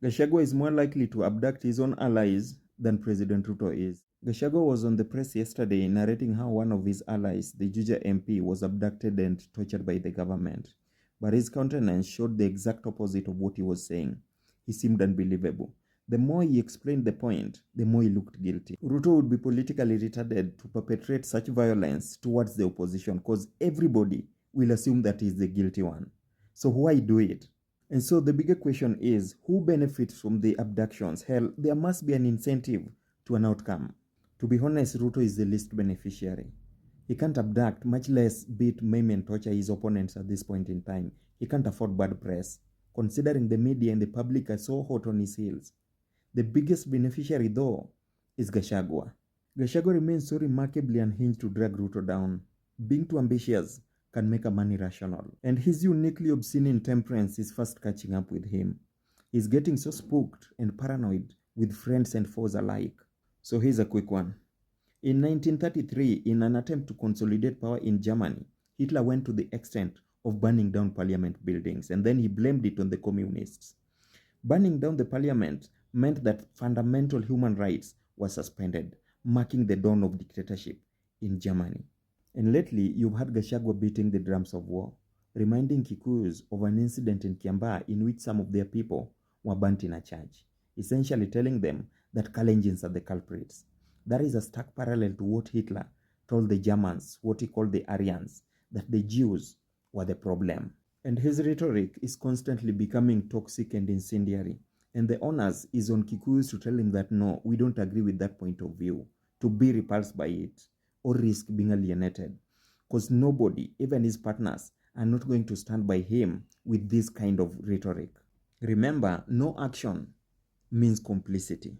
Gachagua is more likely to abduct his own allies than President Ruto is. Gachagua was on the press yesterday narrating how one of his allies, the Juja MP, was abducted and tortured by the government. But his countenance showed the exact opposite of what he was saying. He seemed unbelievable. The more he explained the point, the more he looked guilty. Ruto would be politically retarded to perpetrate such violence towards the opposition because everybody will assume that he's the guilty one. So why do it? And so the bigger question is, who benefits from the abductions? Hell, there must be an incentive to an outcome. To be honest, Ruto is the least beneficiary. He can't abduct, much less beat, maim, and torture his opponents at this point in time. He can't afford bad press, considering the media and the public are so hot on his heels. The biggest beneficiary, though, is Gachagua. Gachagua remains so remarkably unhinged to drag Ruto down. Being too ambitious can make a man irrational. And his uniquely obscene intemperance is fast catching up with him. He's getting so spooked and paranoid with friends and foes alike. So here's a quick one. In 1933, in an attempt to consolidate power in Germany, Hitler went to the extent of burning down parliament buildings, and then he blamed it on the communists. Burning down the parliament meant that fundamental human rights were suspended, marking the dawn of dictatorship in Germany. And lately, you've had Gachagua beating the drums of war, reminding Kikuyus of an incident in Kiambaa in which some of their people were burnt in a church, essentially telling them that Kalenjins are the culprits. That is a stark parallel to what Hitler told the Germans, what he called the Aryans, that the Jews were the problem. And his rhetoric is constantly becoming toxic and incendiary. And the onus is on Kikuyus to tell him that no, we don't agree with that point of view, to be repulsed by it, or risk being alienated. Because nobody, even his partners, are not going to stand by him with this kind of rhetoric. Remember, no action means complicity.